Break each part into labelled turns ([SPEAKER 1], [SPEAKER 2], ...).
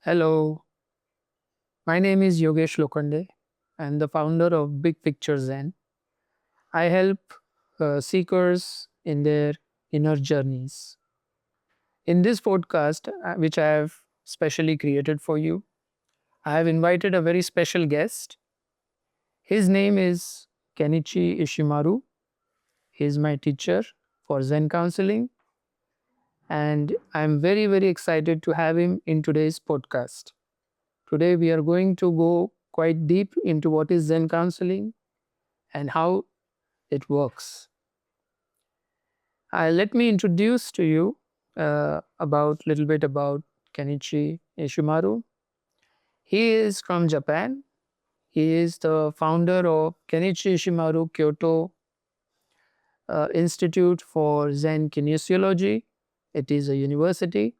[SPEAKER 1] Hello, my name is Yogesh Lokhande. I'm the founder of Big Picture Zen. I help seekers in their inner journeys. In this podcast, which I have specially created for you, I have invited a very special guest. His name is Kenichi Ishimaru. He is my teacher for Zen Counseling, and I'm very, very excited to have him in today's podcast. Today, we are going to go quite deep into what is Zen Counseling and how it works. Let me introduce to you about little bit about Kenichi Ishimaru. He is from Japan. He is the founder of Kenichi Ishimaru Kyoto Institute for Zen Kinesiology. It is a university.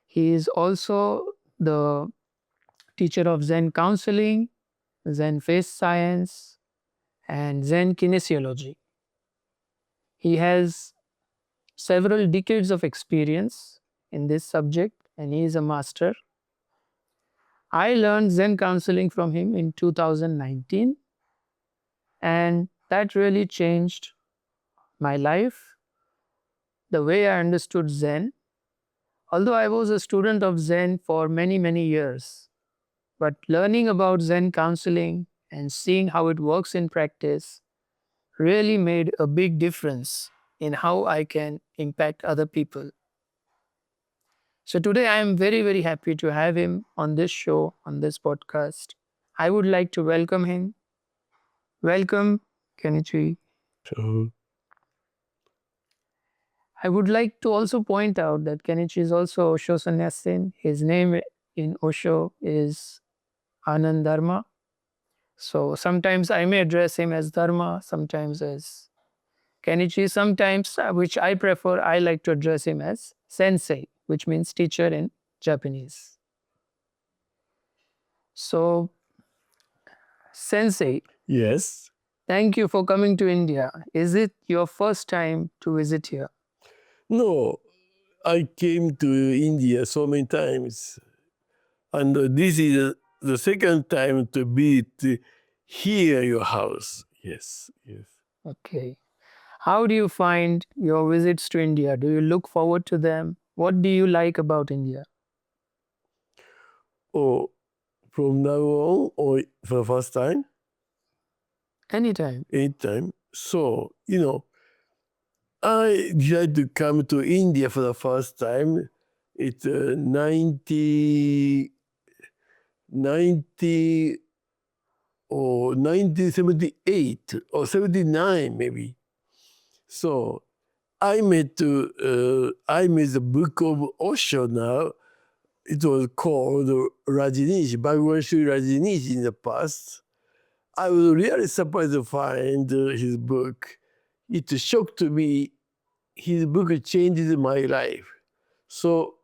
[SPEAKER 1] He is also the teacher of Zen Counseling, Zen Face Science, and Zen Kinesiology. He has several decades of experience in this subject and he is a master. I learned Zen counseling from him in 2019 and that really changed my life, the way I understood Zen. Although I was a student of Zen for many, many years, but learning about Zen counseling and seeing how it works in practice really made a big difference in how I can impact other people. So today I am very, very happy to have him on this show, on this podcast. I would like to welcome him. Welcome, Kenichi.
[SPEAKER 2] So,
[SPEAKER 1] I would like to also point out that Kenichi is also Osho sannyasin. His name in Osho is Anand Dharma. So sometimes I may address him as Dharma, sometimes as Kenichi, sometimes, which I prefer, I like to address him as Sensei, which means teacher in Japanese. So, Sensei,
[SPEAKER 2] yes.
[SPEAKER 1] thank you for coming to India. Is it your first time to visit here?
[SPEAKER 2] No, I came to India so many times. And this is the second time to visit here, your house. Yes, yes.
[SPEAKER 1] Okay. How do you find your visits to India? Do you look forward to them? What do you like about India?
[SPEAKER 2] Or from now on, or for the first time,
[SPEAKER 1] Anytime.
[SPEAKER 2] anytime. So, I decided to come to India for the first time. It's 90 or 1978 or 79 maybe. So I met the book of Osho now. It was called Rajneesh, Bhagwan Sri Rajneesh in the past. I was really surprised to find his book. It shocked me. His book changed my life. So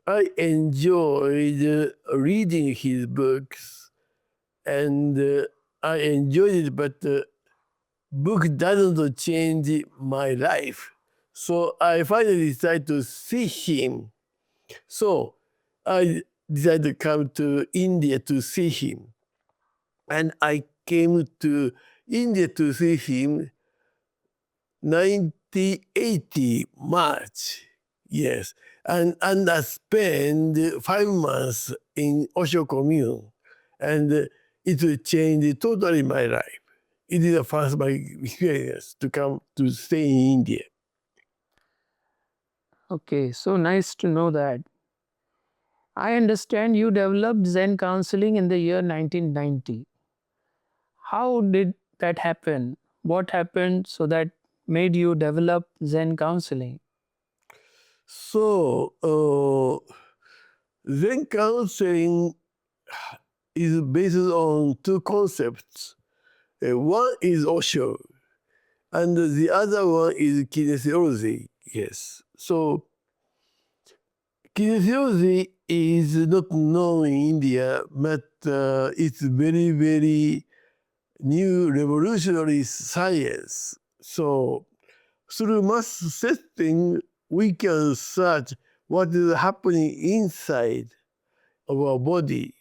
[SPEAKER 2] I enjoyed reading his books and I enjoyed it, but book doesn't change my life. So I finally decided to see him. So I decided to come to India to see him. And I came to India to see him 1980 March. Yes. And I spent 5 months in Osho commune. And it changed totally my life. It is the first my experience to come to stay in India.
[SPEAKER 1] Okay, so nice to know that. I understand you developed Zen counseling in the year 1990. How did that happen? What happened so that made you develop Zen counseling?
[SPEAKER 2] So Zen counseling is based on two concepts. One is Osho, and the other one is kinesiology. Yes. So kinesiology is not known in India, but it's very, very new revolutionary science. So through mass setting, we can search what is happening inside. of our body.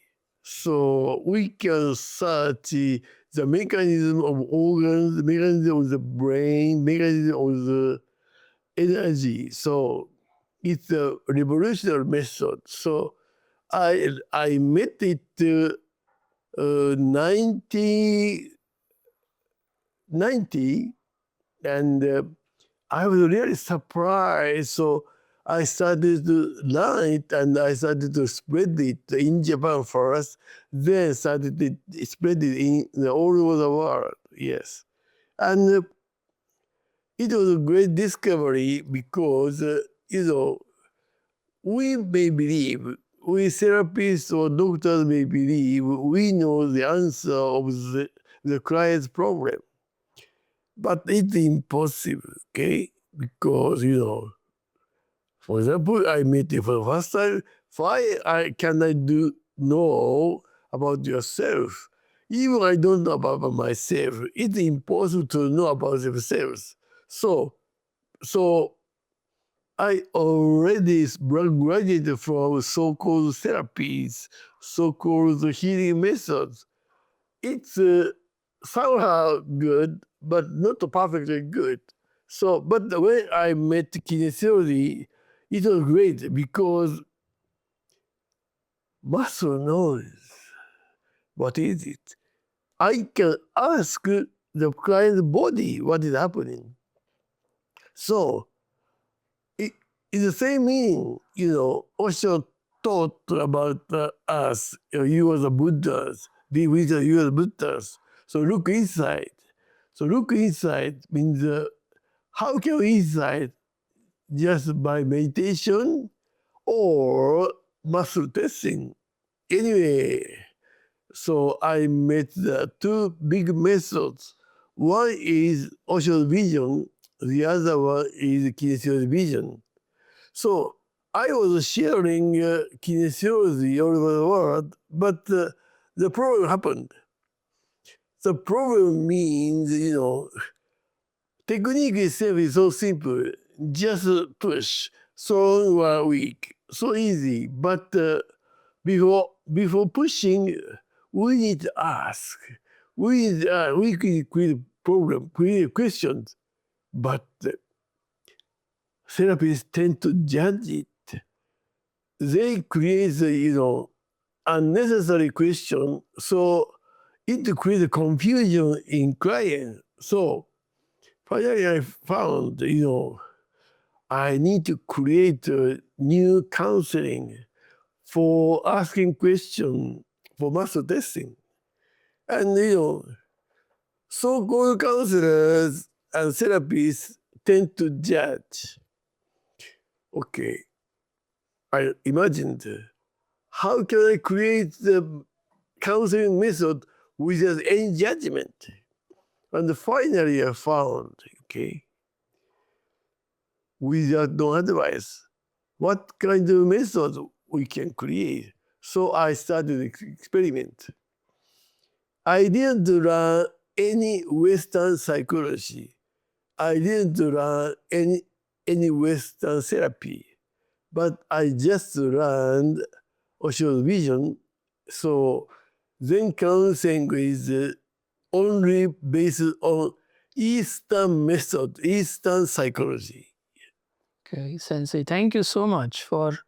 [SPEAKER 2] So we can search the mechanism of organs, the mechanism of the brain, mechanism of the energy. So it's a revolutionary method. So I met it 1990, and I was really surprised. So I started to learn it, and I started to spread it in Japan first, then started to spread it in all over the world. Yes, and it was a great discovery because we may believe, we therapists or doctors may believe we know the answer of the client's problem. But it's impossible, okay? Because, for example, I met you for the first time. Can I do know about yourself? Even I don't know about myself. It's impossible to know about themselves. So I already graduated from so-called therapies, so-called healing methods. It's somehow good, but not perfectly good. So, but when I met kinesiology, it was great because muscle knows what is it. I can ask the client's body what is happening. So it's the same meaning, Osho taught about us, you are the Buddhas, be with you are the Buddhas. So look inside. So look inside means how can we insight just by meditation or muscle testing? Anyway, so I met the two big methods. One is Osho's vision, the other one is kinesiology vision. So I was sharing kinesiology all over the world, but the problem happened. The problem means, technique itself is so simple. Just push, strong or weak, so easy. But before pushing, we need to ask. We can create problem, create questions, but therapists tend to judge it. They create, unnecessary question, so it creates confusion in client. So finally, I found, I need to create a new counseling for asking question for muscle testing. And, so-called counselors and therapists tend to judge. Okay, I imagined, how can I create the counseling method without any judgment? And finally I found, without no advice, what kind of method we can create. So I started experiment. I didn't learn any Western psychology. I didn't learn any Western therapy. But I just learned Osho's vision. So Zen Counseling is only based on Eastern method, Eastern psychology.
[SPEAKER 1] Okay, Sensei, thank you so much for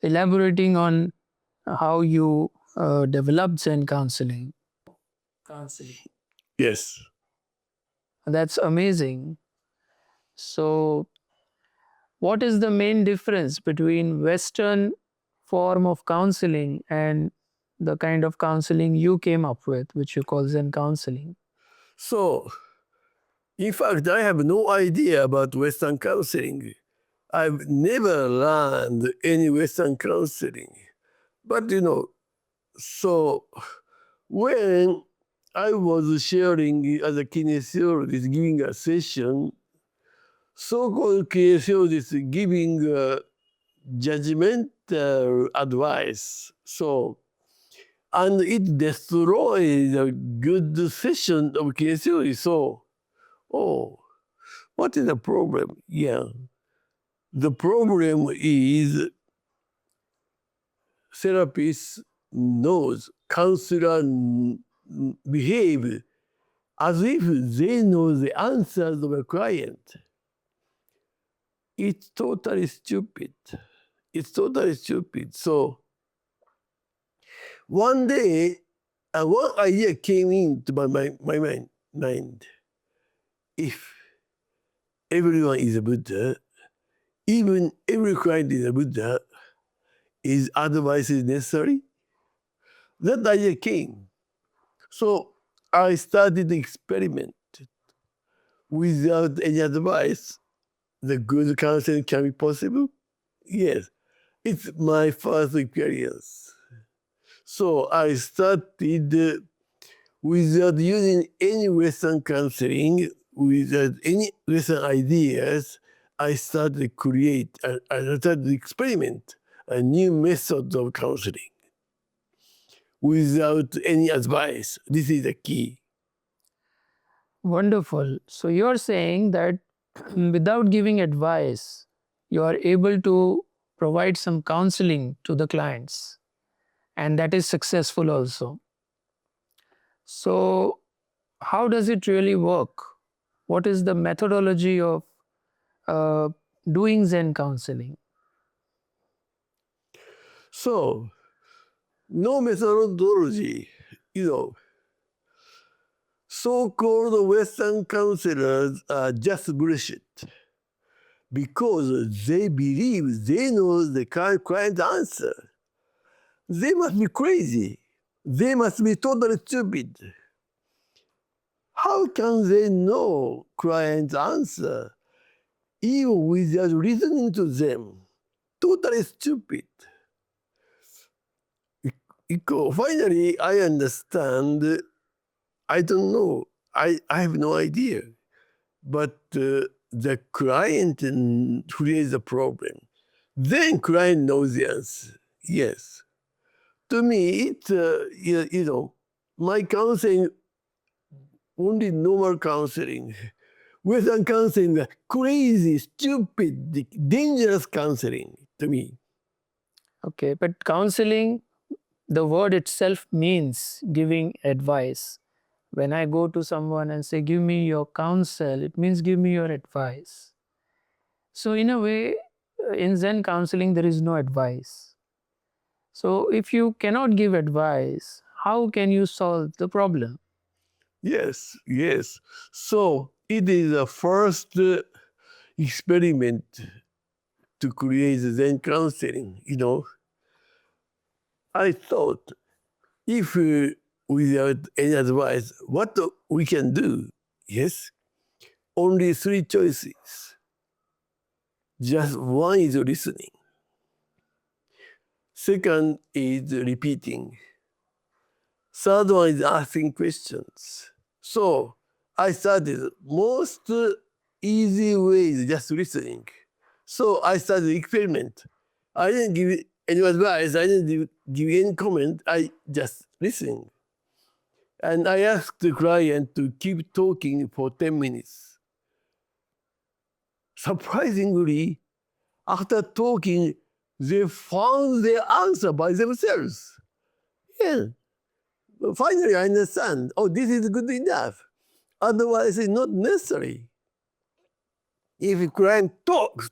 [SPEAKER 1] elaborating on how you developed Zen counseling.
[SPEAKER 2] Yes.
[SPEAKER 1] That's amazing. So, what is the main difference between Western form of counseling and the kind of counseling you came up with, which you call Zen counseling?
[SPEAKER 2] So, in fact, I have no idea about Western counseling. I've never learned any Western counseling. But, so when I was sharing as a kinesiologist, giving a session, so-called kinesiologist giving judgmental advice. So, and it destroys a good session of kinesiology. So, what is the problem? Yeah. The problem is therapist knows, counselor behave as if they know the answers of a client. It's totally stupid. It's totally stupid. So one day, one idea came into my mind. If everyone is a Buddha, even every client is a Buddha, is advice necessary? That idea came. So I started the experiment. Without any advice, the good counseling can be possible? Yes. It's my first experience. So I started without using any Western counseling, without any Western ideas, I started to create, I started to experiment a new method of counseling without any advice. This is the key.
[SPEAKER 1] Wonderful. So you're saying that without giving advice, you are able to provide some counseling to the clients, and that is successful also. So, how does it really work? What is the methodology of uh, doing Zen counseling?
[SPEAKER 2] So, no methodology, so-called Western counselors are just bullshit because they believe they know the client's answer. They must be crazy. They must be totally stupid. How can they know client's answer even without listening to them? Totally stupid. Finally, I understand. I don't know. I have no idea. But the client creates a problem. Then client knows the answer. Yes. To me, it's, my counseling, only normal counseling. Western counseling, crazy, stupid, dangerous counseling to me.
[SPEAKER 1] Okay, but counseling, the word itself means giving advice. When I go to someone and say, give me your counsel, it means give me your advice. So, in a way, in Zen counseling, there is no advice. So, if you cannot give advice, how can you solve the problem?
[SPEAKER 2] Yes, yes. So it is the first experiment to create Zen counseling. I thought if without any advice, what we can do? Yes, only three choices. Just one is listening. Second is repeating. Third one is asking questions. So I started most easy way is just listening. So I started experiment. I didn't give any advice. I didn't give any comment. I just listening. And I asked the client to keep talking for 10 minutes. Surprisingly, after talking, they found their answer by themselves. Yeah. Finally, I understand. Oh, this is good enough. Otherwise, it's not necessary. If a client talks,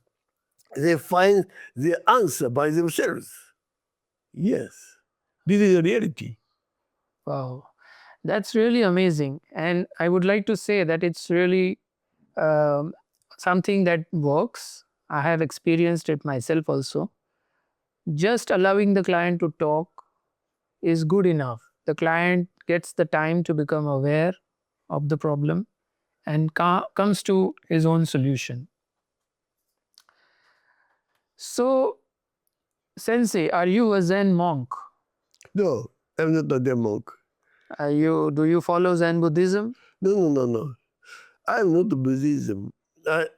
[SPEAKER 2] they find the answer by themselves. Yes, this is a reality.
[SPEAKER 1] Wow, that's really amazing. And I would like to say that it's really um, something that works. I have experienced it myself also. Just allowing the client to talk is good enough. The client gets the time to become aware of the problem and comes to his own solution. So, Sensei, are you a Zen monk?
[SPEAKER 2] No, I'm not a Zen monk.
[SPEAKER 1] Do you follow Zen Buddhism?
[SPEAKER 2] No. I'm not Buddhism.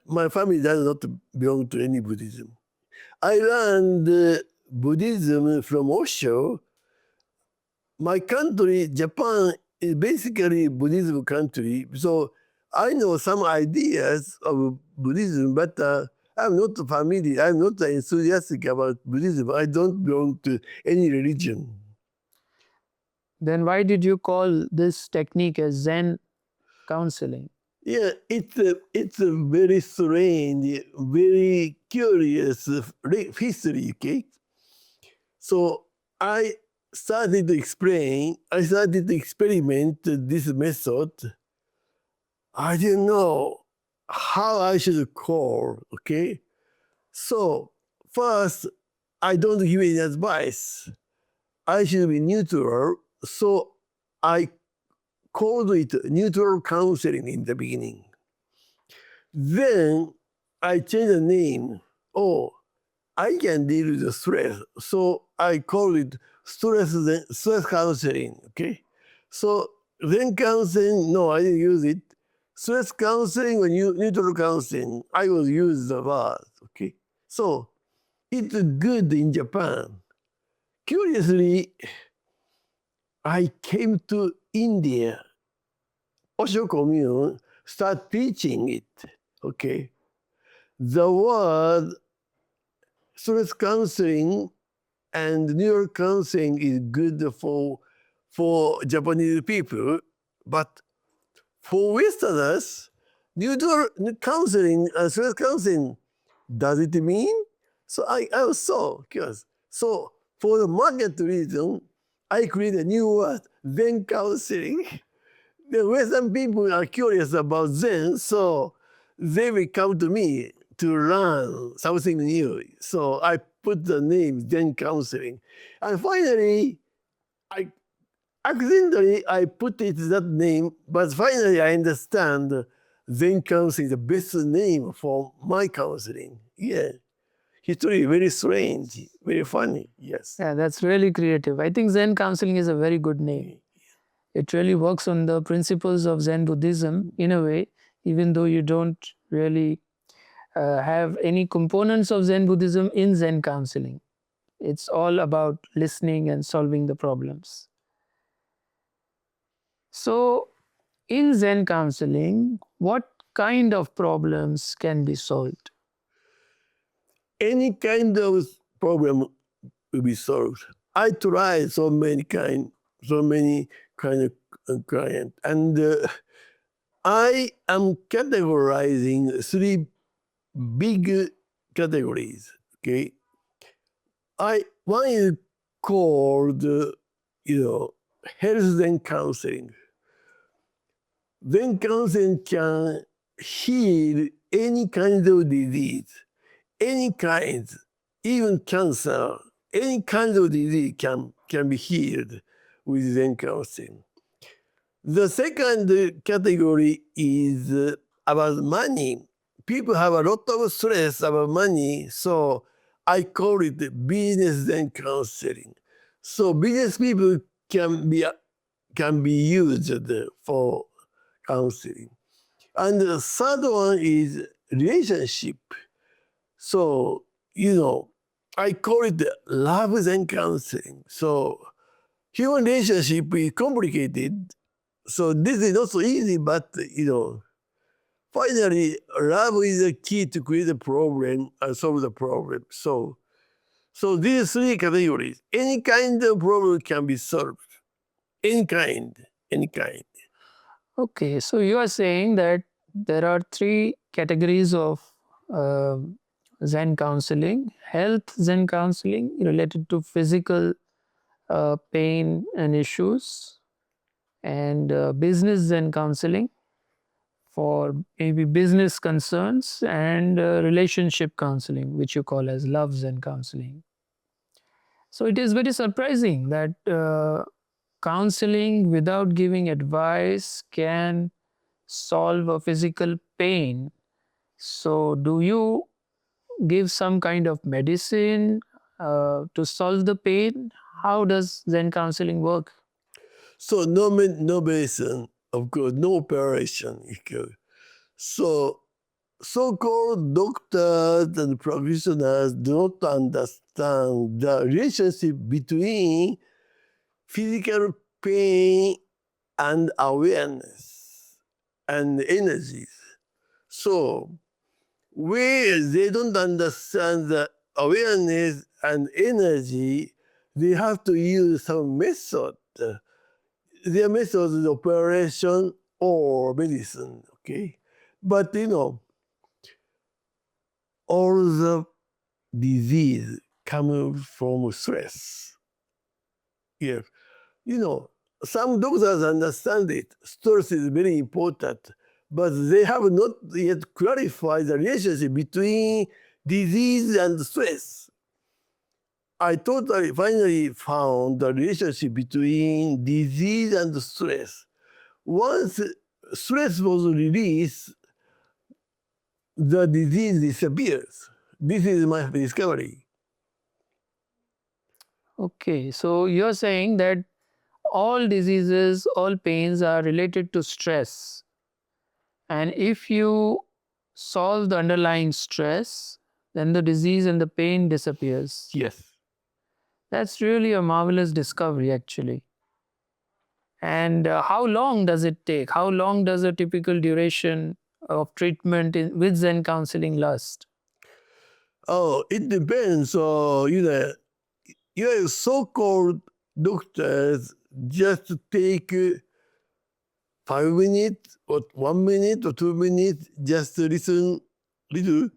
[SPEAKER 2] My family does not belong to any Buddhism. I learned Buddhism from Osho. My country, Japan, is basically a Buddhism country. So I know some ideas of Buddhism, but I'm not familiar. I'm not enthusiastic about Buddhism. I don't belong to any religion.
[SPEAKER 1] Then why did you call this technique as Zen counseling?
[SPEAKER 2] Yeah, it's a very strange, very curious history. Okay, so I I started to experiment this method. I didn't know how I should call. Okay, so first I don't give any advice. I should be neutral. So I called it neutral counseling in the beginning. Then I changed the name. Oh, I can deal with the stress. So I call it stress counseling. Okay. So then counseling, no, I didn't use it. Stress counseling or neutral counseling, I will use the word. Okay. So it's good in Japan. Curiously, I came to India, Osho commune, start teaching it. Okay. The word stress counseling and neuro counseling is good for Japanese people, but for Westerners, neuro counseling and stress counseling, does it mean? So I was so curious. So for the market reason, I created a new word, Zen counseling. The Western people are curious about Zen, so they will come to me to learn something new. So I put the name Zen Counseling. And finally, I accidentally I put it that name, but finally I understand Zen Counseling is the best name for my counseling. Yeah. History very strange, very funny. Yes.
[SPEAKER 1] Yeah, that's really creative. I think Zen counseling is a very good name. It really works on the principles of Zen Buddhism in a way, even though you don't really have any components of Zen Buddhism in Zen counseling. It's all about listening and solving the problems. So, in Zen counseling, what kind of problems can be solved?
[SPEAKER 2] Any kind of problem will be solved. I tried so many kind of client, and I am categorizing three big categories. Okay, one is called health and counseling. Then counseling can heal any kind of disease, any kind, even cancer, any kind of disease can be healed with Zen counseling. The second category is about money. People have a lot of stress about money, so I call it business Zen counseling. So business people can be used for counseling. And the third one is relationship. So, I call it love Zen counseling. So human relationship is complicated. So this is not so easy, but finally, love is the key to create a problem and solve the problem. So these three categories, any kind of problem can be solved. Any kind, any kind.
[SPEAKER 1] Okay, so you are saying that there are three categories of uh, Zen counseling: health Zen counseling related to physical pain and issues, and business Zen counseling for maybe business concerns, and relationship counseling, which you call as love Zen counseling. So it is very surprising that counseling without giving advice can solve a physical pain. So, do you give some kind of medicine to solve the pain? How does Zen counseling work?
[SPEAKER 2] So no medicine, of course, no operation. So so-called doctors and practitioners do not understand the relationship between physical pain and awareness and energies. So where they don't understand the awareness and energy, they have to use some method. Their method is operation or medicine, okay? But all the disease comes from stress. Yeah. Some doctors understand it. Stress is very important, but they have not yet clarified the relationship between disease and stress. I totally finally found the relationship between disease and stress. Once stress was released, the disease disappears. This is my discovery.
[SPEAKER 1] Okay, so you're saying that all diseases, all pains are related to stress. And if you solve the underlying stress, then the disease and the pain disappears.
[SPEAKER 2] Yes.
[SPEAKER 1] That's really a marvelous discovery, actually. And how long does it take? How long does a typical duration of treatment with Zen counseling last?
[SPEAKER 2] Oh, it depends. You have so-called doctors just take 5 minutes or 1 minute or 2 minutes, just listen little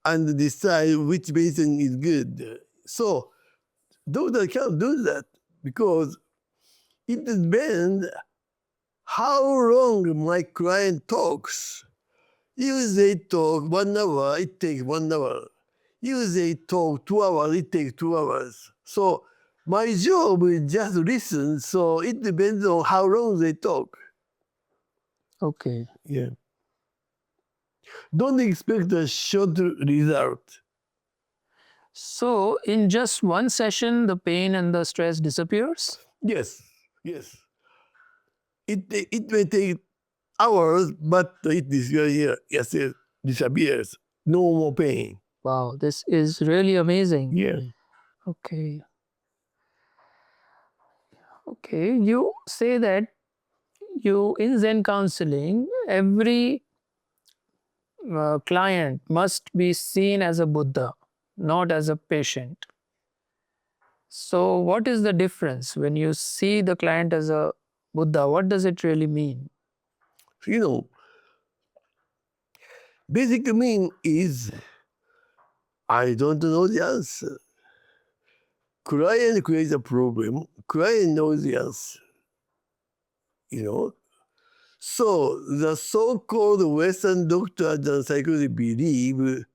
[SPEAKER 2] and decide which medicine is good. So doctor can't do that because it depends how long my client talks. If they talk 1 hour, it takes 1 hour. If they talk 2 hours, it takes 2 hours. So my job is just listen. So it depends on how long they talk.
[SPEAKER 1] Okay.
[SPEAKER 2] Yeah. Don't expect a short result.
[SPEAKER 1] So in just one session, the pain and the stress disappears?
[SPEAKER 2] Yes. It may take hours, but it disappears. Yes, it disappears. No more pain.
[SPEAKER 1] Wow, this is really amazing.
[SPEAKER 2] Yeah.
[SPEAKER 1] Okay. Okay. You say that in Zen counseling, every client must be seen as a Buddha, not as a patient. So, what is the difference when you see the client as a Buddha? What does it really mean?
[SPEAKER 2] Basic meaning is I don't know the answer. Client creates a problem. Client knows the answer. So the so-called Western doctors and psychologists believe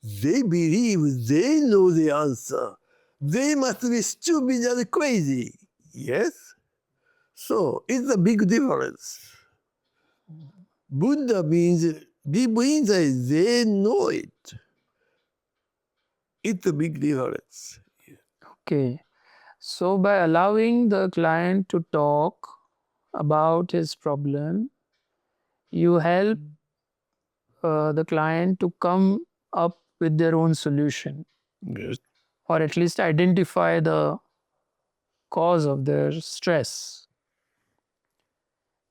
[SPEAKER 2] they know the answer. They must be stupid and crazy. Yes? So it's a big difference. Buddha means deep inside they know it. It's a big difference.
[SPEAKER 1] Okay. So, by allowing the client to talk about his problem, you help the client to come up with their own solution,
[SPEAKER 2] Yes.
[SPEAKER 1] or at least identify the cause of their stress.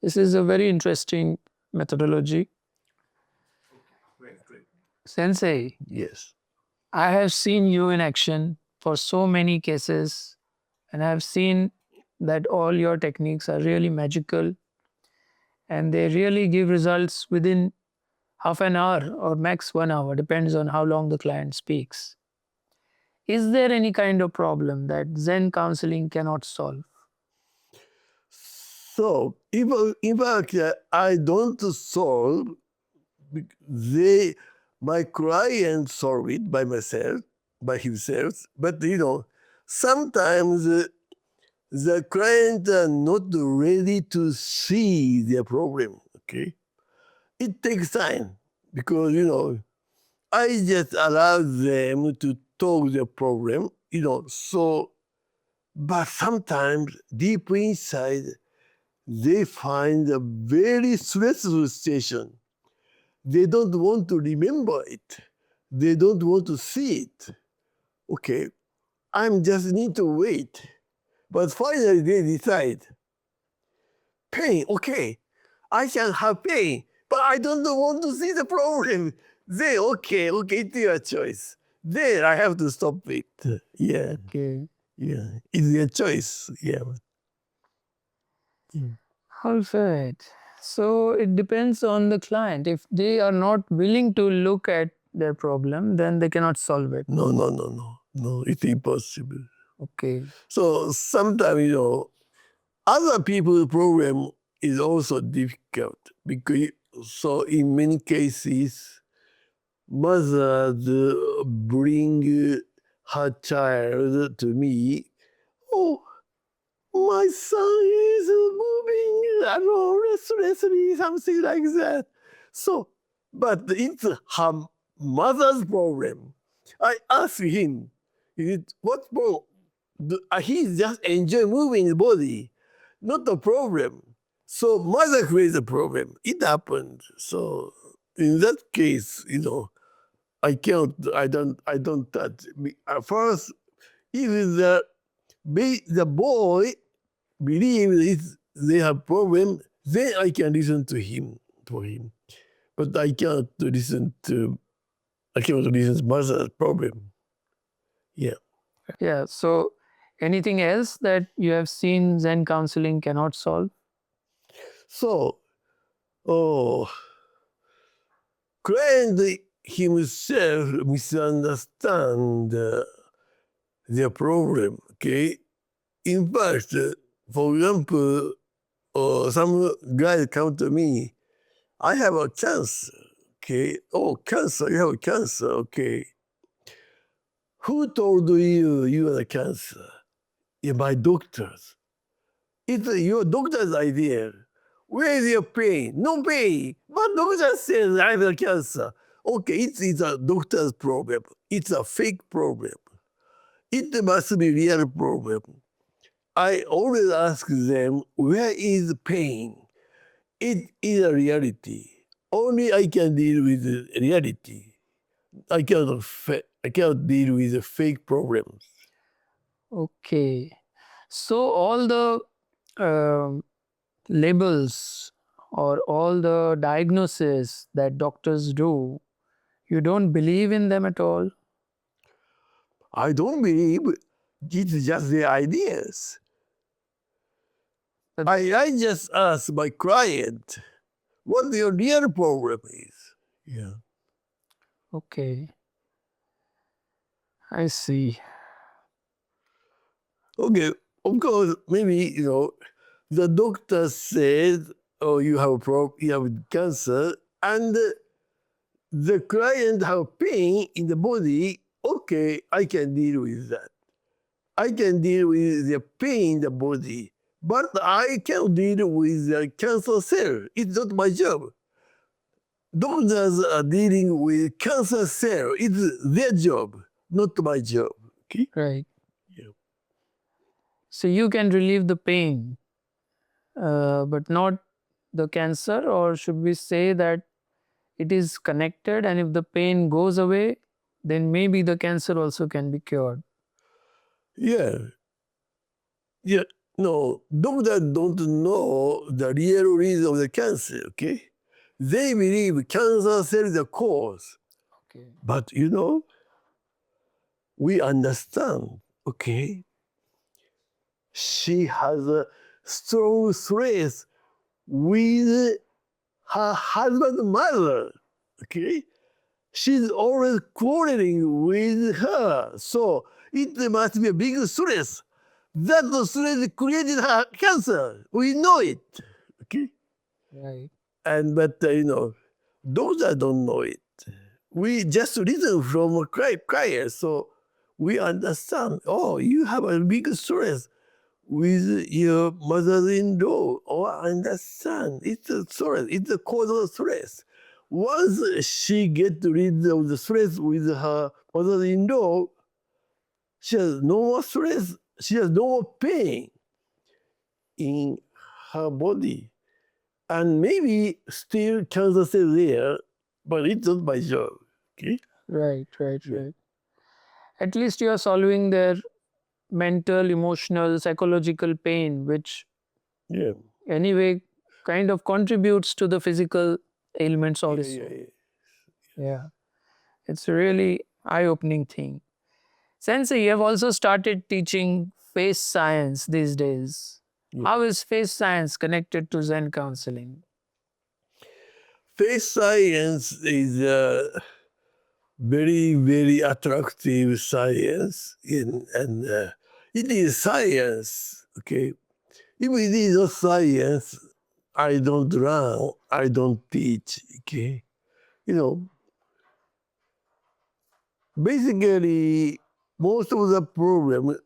[SPEAKER 1] This is a very interesting methodology. Sensei,
[SPEAKER 2] Yes.
[SPEAKER 1] I have seen you in action for so many cases, and I have seen that all your techniques are really magical and they really give results within half an hour or max 1 hour, depends on how long the client speaks. Is there any kind of problem that Zen counseling cannot solve?
[SPEAKER 2] So, in fact, I don't solve. My client solve it by himself. But sometimes the client are not ready to see their problem. Okay, it takes time because I just allow them to talk their problem. So, but sometimes deep inside they find a very stressful situation. They don't want to remember it. They don't want to see it. Okay, I'm just need to wait. But finally they decide, pain, okay, I can have pain, but I don't want to see the problem. Then, okay, it's your choice. Then I have to stop it. Yeah,
[SPEAKER 1] Okay.
[SPEAKER 2] it's your choice. Yeah.
[SPEAKER 1] All right. So it depends on the client. If they are not willing to look at their problem, then they cannot solve it.
[SPEAKER 2] No, it's impossible.
[SPEAKER 1] Okay.
[SPEAKER 2] So sometimes, other people's problem is also difficult because so in many cases, mothers bring her child to me. Oh, my son is moving restlessly, something like that. So, but it's her mother's problem. I asked him, what problem? He just enjoy moving his body, not the problem. So mother creates a problem. It happened. So in that case, I don't touch. At first, if the boy believes they have problem, then I can listen to him, But I cannot listen to mother's problem. Yeah.
[SPEAKER 1] Yeah. So anything else that you have seen Zen counseling cannot solve?
[SPEAKER 2] So, client himself misunderstand their problem. Okay. In fact, for example, some guy come to me, I have a cancer. Okay. Oh, cancer, you have a cancer. Okay. Who told you you have a cancer? Yeah, my doctors. It's your doctor's idea. Where is your pain? No pain. But doctor says I have a cancer. Okay, it's a doctor's problem. It's a fake problem. It must be real problem. I always ask them, where is the pain? It is a reality. Only I can deal with the reality. I cannot deal with the fake problems.
[SPEAKER 1] Okay. So all the labels or all the diagnoses that doctors do, you don't believe in them at all?
[SPEAKER 2] I don't believe it's just their ideas. I just ask my client what your real problem is. Yeah.
[SPEAKER 1] Okay. I see.
[SPEAKER 2] Okay, of course, maybe, the doctor said, oh, you have cancer, and the client have pain in the body. Okay, I can deal with that. I can deal with the pain in the body, but I can't deal with the cancer cell. It's not my job. Doctors are dealing with cancer cell. It's their job, not my job. Okay?
[SPEAKER 1] Right.
[SPEAKER 2] Yeah.
[SPEAKER 1] So you can relieve the pain, but not the cancer, or should we say that it is connected, and if the pain goes away, then maybe the cancer also can be cured?
[SPEAKER 2] Yeah. Yeah. No, doctors don't know the real reason of the cancer, okay? They believe cancer cell is the cause.
[SPEAKER 1] Okay.
[SPEAKER 2] But, we understand, okay? She has a strong stress with her husband's mother, okay? She's always quarreling with her. So it must be a big stress. That stress created her cancer. We know it. Okay?
[SPEAKER 1] Right.
[SPEAKER 2] But doctors don't know it. We just listen from a crier, so we understand. Oh, you have a big stress with your mother-in-law. Oh, I understand. It's a stress. It's the cause of stress. Once she gets rid of the stress with her mother-in-law, she has no more stress. She has no more pain in her body. And maybe still cancer cell there, but it's not my job. Okay?
[SPEAKER 1] Right.
[SPEAKER 2] Yeah.
[SPEAKER 1] At least you are solving their mental, emotional, psychological pain, which
[SPEAKER 2] Yeah.
[SPEAKER 1] anyway kind of contributes to the physical ailments also.
[SPEAKER 2] Yeah.
[SPEAKER 1] Yeah. It's a really eye-opening thing. Sensei, you have also started teaching face science these days.
[SPEAKER 2] Yeah.
[SPEAKER 1] How is face science connected to Zen counseling?
[SPEAKER 2] Face science is a very, very attractive science, and it is science. Okay, if it is not science, I don't run, I don't teach. Okay, you know, basically, most of the problem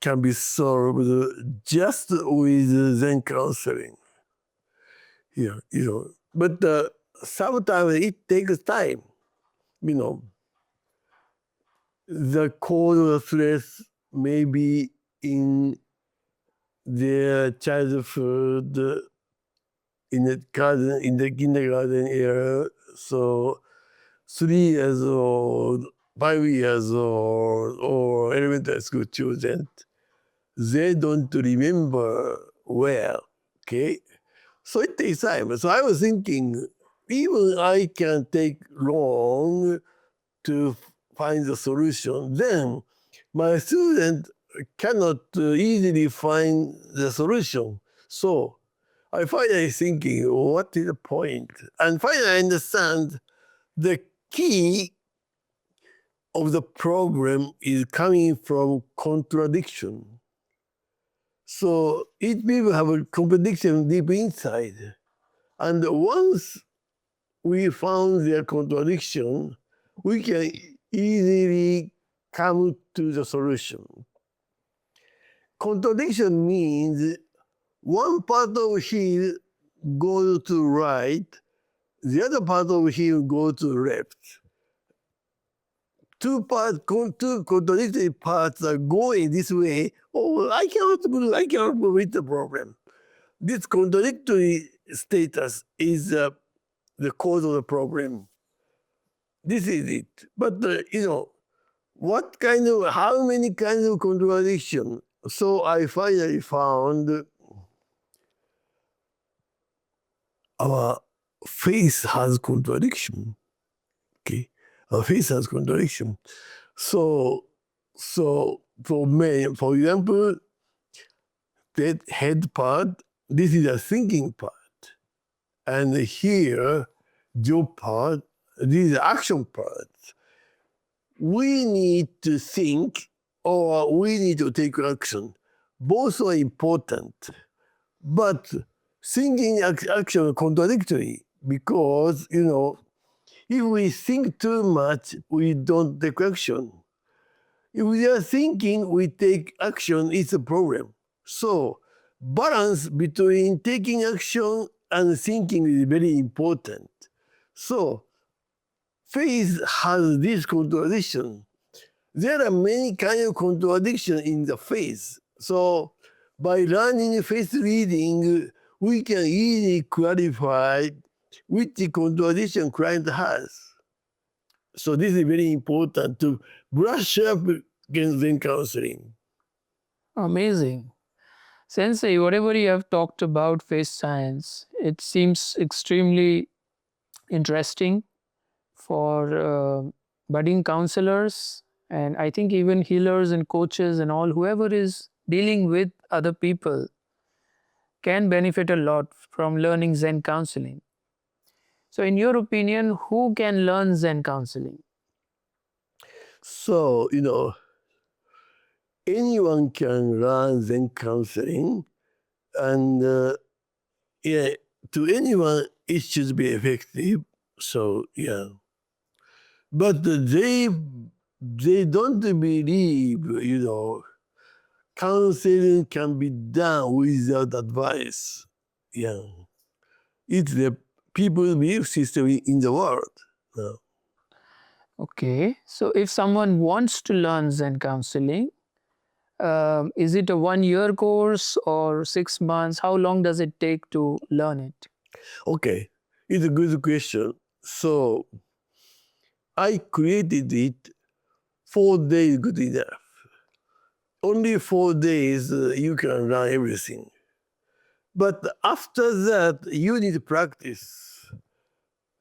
[SPEAKER 2] can be solved just with Zen counseling. Yeah, but sometimes it takes time. You know, the cause of stress may be in their childhood, in the kindergarten era. So 3 years old, 5 years old, or elementary school children, they don't remember well. Okay, so it takes time. So I was thinking, even I can take long to find the solution, then my student cannot easily find the solution. So I finally thinking, what is the point? And finally I understand the key of the problem is coming from contradiction. So each people have a contradiction deep inside. And once we found their contradiction, we can easily come to the solution. Contradiction means one part of him goes to right, the other part of him goes to left. Two contradictory parts are going this way. Oh, I cannot move with the problem. This contradictory status is the cause of the problem. This is it. But how many kinds of contradiction? So I finally found our face has contradiction. Okay, our face has contradiction. So for me, for example, that head part, this is a thinking part, and here, jaw part, this is the action part. We need to think or we need to take action. Both are important, but thinking action are contradictory because, if we think too much, we don't take action. If we are thinking, we take action, it's a problem. So balance between taking action and thinking is very important. So faith has this contradiction. There are many kinds of contradictions in the faith. So by learning faith reading, we can easily clarify which contradiction client has. So this is very important to brush up against Zen counseling.
[SPEAKER 1] Amazing. Sensei, whatever you have talked about face science, it seems extremely interesting for budding counselors, and I think even healers and coaches and all, whoever is dealing with other people can benefit a lot from learning Zen counseling. So in your opinion, who can learn Zen counseling?
[SPEAKER 2] So, anyone can learn Zen counseling, and to anyone it should be effective. So but they don't believe counseling can be done without advice. Yeah, it's the people's belief system in the world.
[SPEAKER 1] Okay, so if someone wants to learn Zen counseling, is it a 1 year course or 6 months? How long does it take to learn it?
[SPEAKER 2] Okay, it's a good question. So I created it 4 days good enough. Only 4 days you can learn everything. But after that, you need to practice.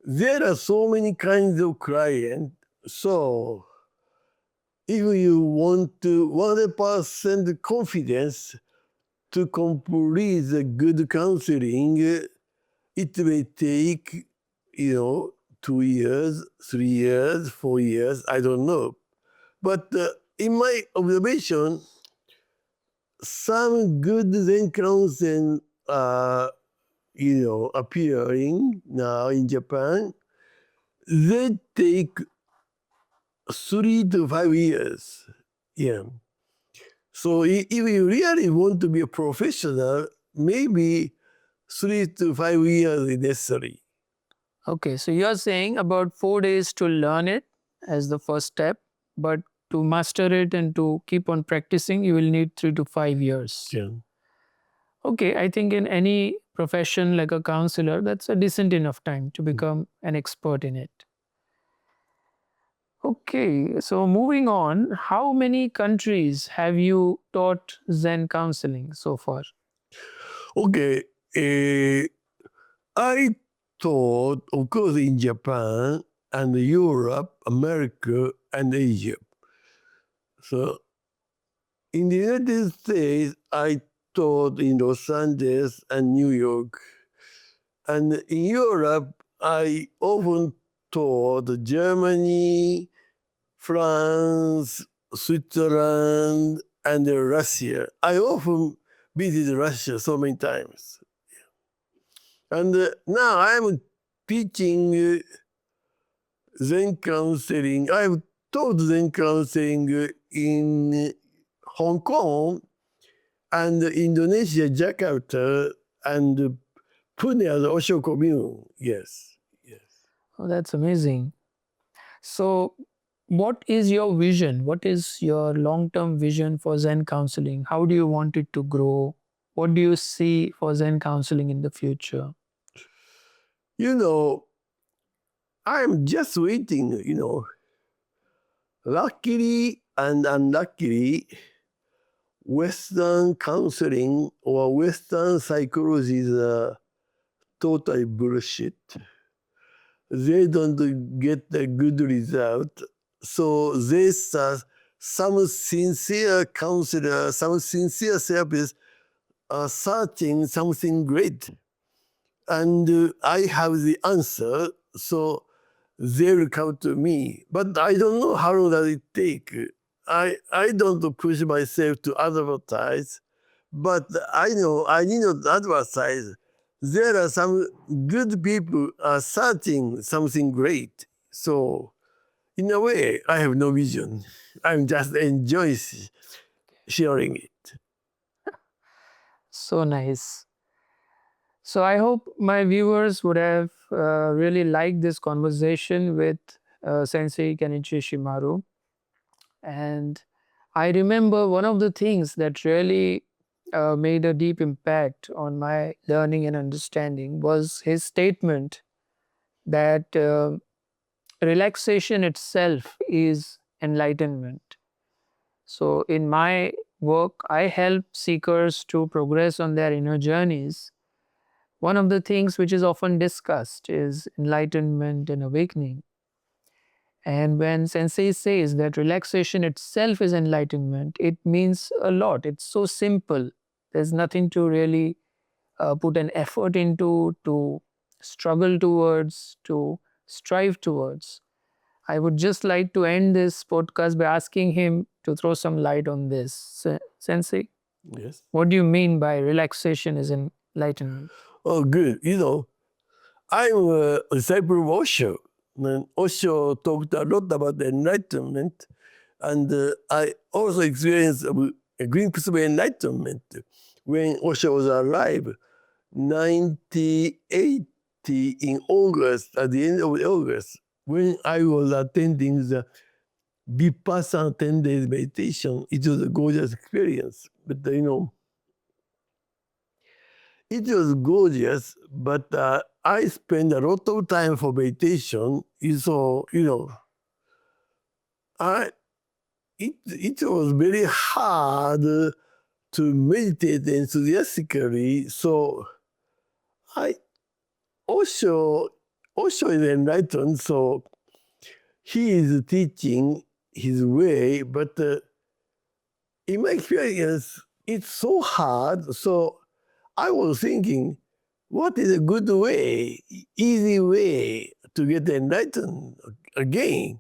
[SPEAKER 2] There are so many kinds of clients. So if you want to 100% confidence to complete the good counseling, it may take, 2 years, 3 years, 4 years, I don't know. But in my observation, some good Zen counseling are, appearing now in Japan. They take 3 to 5 years. Yeah. So if you really want to be a professional, maybe 3 to 5 years is necessary.
[SPEAKER 1] Okay, so you're saying about 4 days to learn it as the first step, but to master it and to keep on practicing, you will need 3 to 5 years.
[SPEAKER 2] Yeah.
[SPEAKER 1] Okay, I think in any profession like a counselor, that's a decent enough time to become an expert in it. Okay, so moving on, how many countries have you taught Zen counseling so far?
[SPEAKER 2] Okay. I taught, of course, in Japan and Europe, America, and Asia. So in the United States, I taught in Los Angeles and New York. And in Europe, I often taught Germany, France, Switzerland, and Russia. I often visited Russia so many times. And now I'm teaching Zen counseling. I've taught Zen counseling in Hong Kong and Indonesia, Jakarta, and Pune as Osho commune. Yes. Yes.
[SPEAKER 1] Oh, that's amazing. So, what is your vision? What is your long term vision for Zen counseling? How do you want it to grow? What do you see for Zen counseling in the future?
[SPEAKER 2] I'm just waiting. Luckily and unluckily, Western counseling or Western psychology is totally bullshit. They don't get a good result. So they start, some sincere counselor, some sincere therapists are searching something great. And I have the answer, so they will come to me. But I don't know how long does it take. I don't push myself to advertise, but I know I need not advertise. There are some good people are searching something great. So in a way, I have no vision. I'm just enjoying sharing it.
[SPEAKER 1] So nice. So, I hope my viewers would have really liked this conversation with Sensei Kenichi Ishimaru. And I remember one of the things that really made a deep impact on my learning and understanding was his statement that relaxation itself is enlightenment. So, in my work, I help seekers to progress on their inner journeys. One of the things which is often discussed is enlightenment and awakening. And when Sensei says that relaxation itself is enlightenment, it means a lot. It's so simple. There's nothing to really put an effort into, to struggle towards, to strive towards. I would just like to end this podcast by asking him to throw some light on this. Sensei,
[SPEAKER 2] Yes.
[SPEAKER 1] what do you mean by relaxation is enlightenment?
[SPEAKER 2] Oh, good. I'm a disciple of Osho. And Osho talked a lot about enlightenment. And I also experienced a glimpse of enlightenment when Osho was alive, 1980 in August, at the end of August, when I was attending the Vipassana 10 days meditation. It was a gorgeous experience. But it was gorgeous, but I spent a lot of time for meditation. So, it was very hard to meditate enthusiastically. So I Osho is enlightened, so he is teaching his way, but in my experience, it's so hard. So I was thinking, what is a good way, easy way to get enlightened again?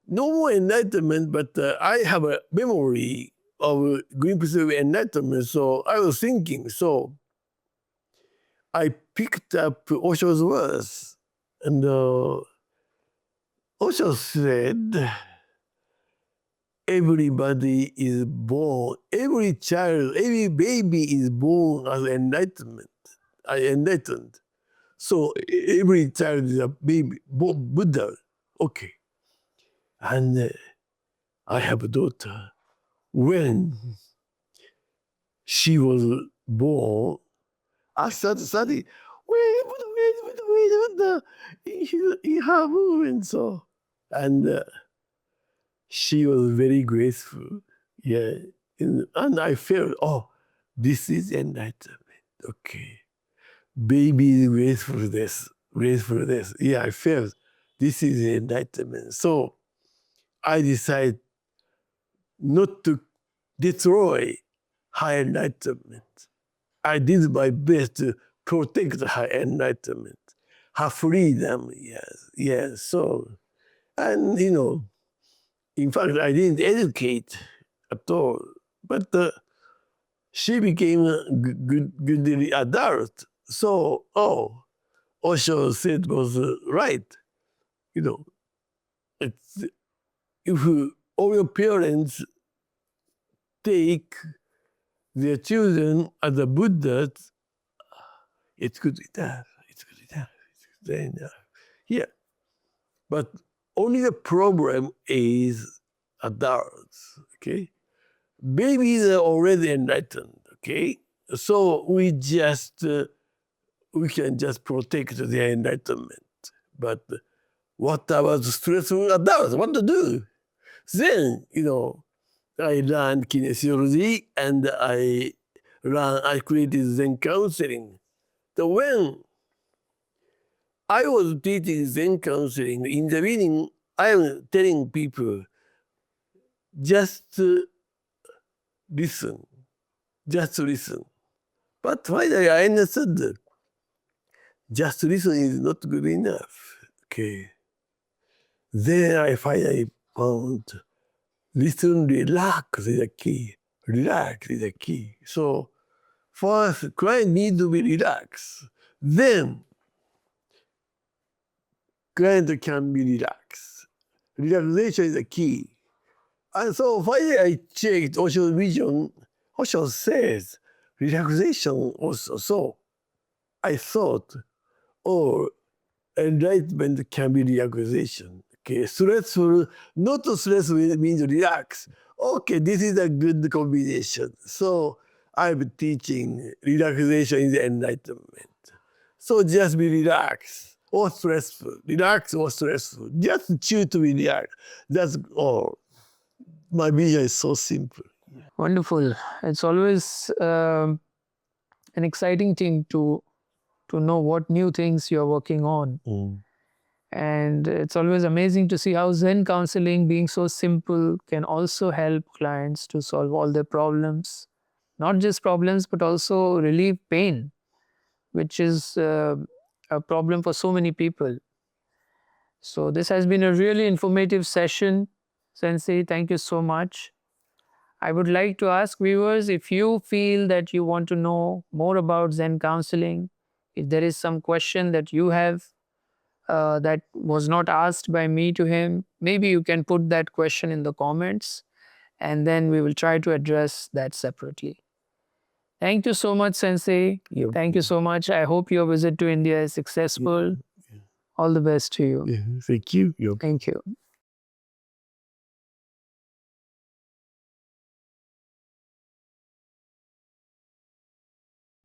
[SPEAKER 2] No more enlightenment, but I have a memory of glimpse of enlightenment. So I was thinking, so I picked up Osho's words, and Osho said, everybody is born, every child, every baby is born as enlightened. So every child is a baby, born Buddha. Okay. And I have a daughter. When she was born, I started studying, wait, in her movement. So, and she was very graceful. Yeah. And I felt, oh, this is enlightenment. Okay. Baby is gracefulness. Yeah, I felt this is enlightenment. So I decided not to destroy her enlightenment. I did my best to protect her enlightenment, her freedom, yes. So, and in fact, I didn't educate at all, but she became a good adult. So, Osho said was right. It's, if all your parents take their children as the Buddhas, it's good enough. It's good enough. Yeah. But only the problem is adults, okay? Babies are already enlightened, okay? So we can just protect their enlightenment. But what about stressful adults? What to do? Then, I learned kinesiology and I created Zen Counseling. So when I was teaching Zen Counseling, in the beginning, I am telling people, just listen. But finally I understood that just listen is not good enough. Okay. Then I finally found listen, relax is the key. Relax is the key. So first, client needs to be relaxed. Then client can be relaxed. Relaxation is the key. And so finally I checked Osho's vision. Osho says relaxation also. So I thought, enlightenment can be relaxation. Okay, stressful, not stressful means relax. Okay, this is a good combination. So I'm teaching relaxation is enlightenment. So just be relaxed or stressful. Relax or stressful. Just choose to be relaxed. That's all. My vision is so simple.
[SPEAKER 1] Wonderful. It's always an exciting thing to know what new things you're working on. And it's always amazing to see how Zen counseling, being so simple, can also help clients to solve all their problems. Not just problems, but also relieve pain, which is a problem for so many people. So this has been a really informative session. Sensei, thank you so much. I would like to ask viewers, if you feel that you want to know more about Zen counseling, if there is some question that you have that was not asked by me to him, maybe you can put that question in the comments and then we will try to address that separately. Thank you so much, Sensei. Thank you so much. I hope your visit to India is successful. All the best to you.
[SPEAKER 2] Thank you.
[SPEAKER 1] Thank you.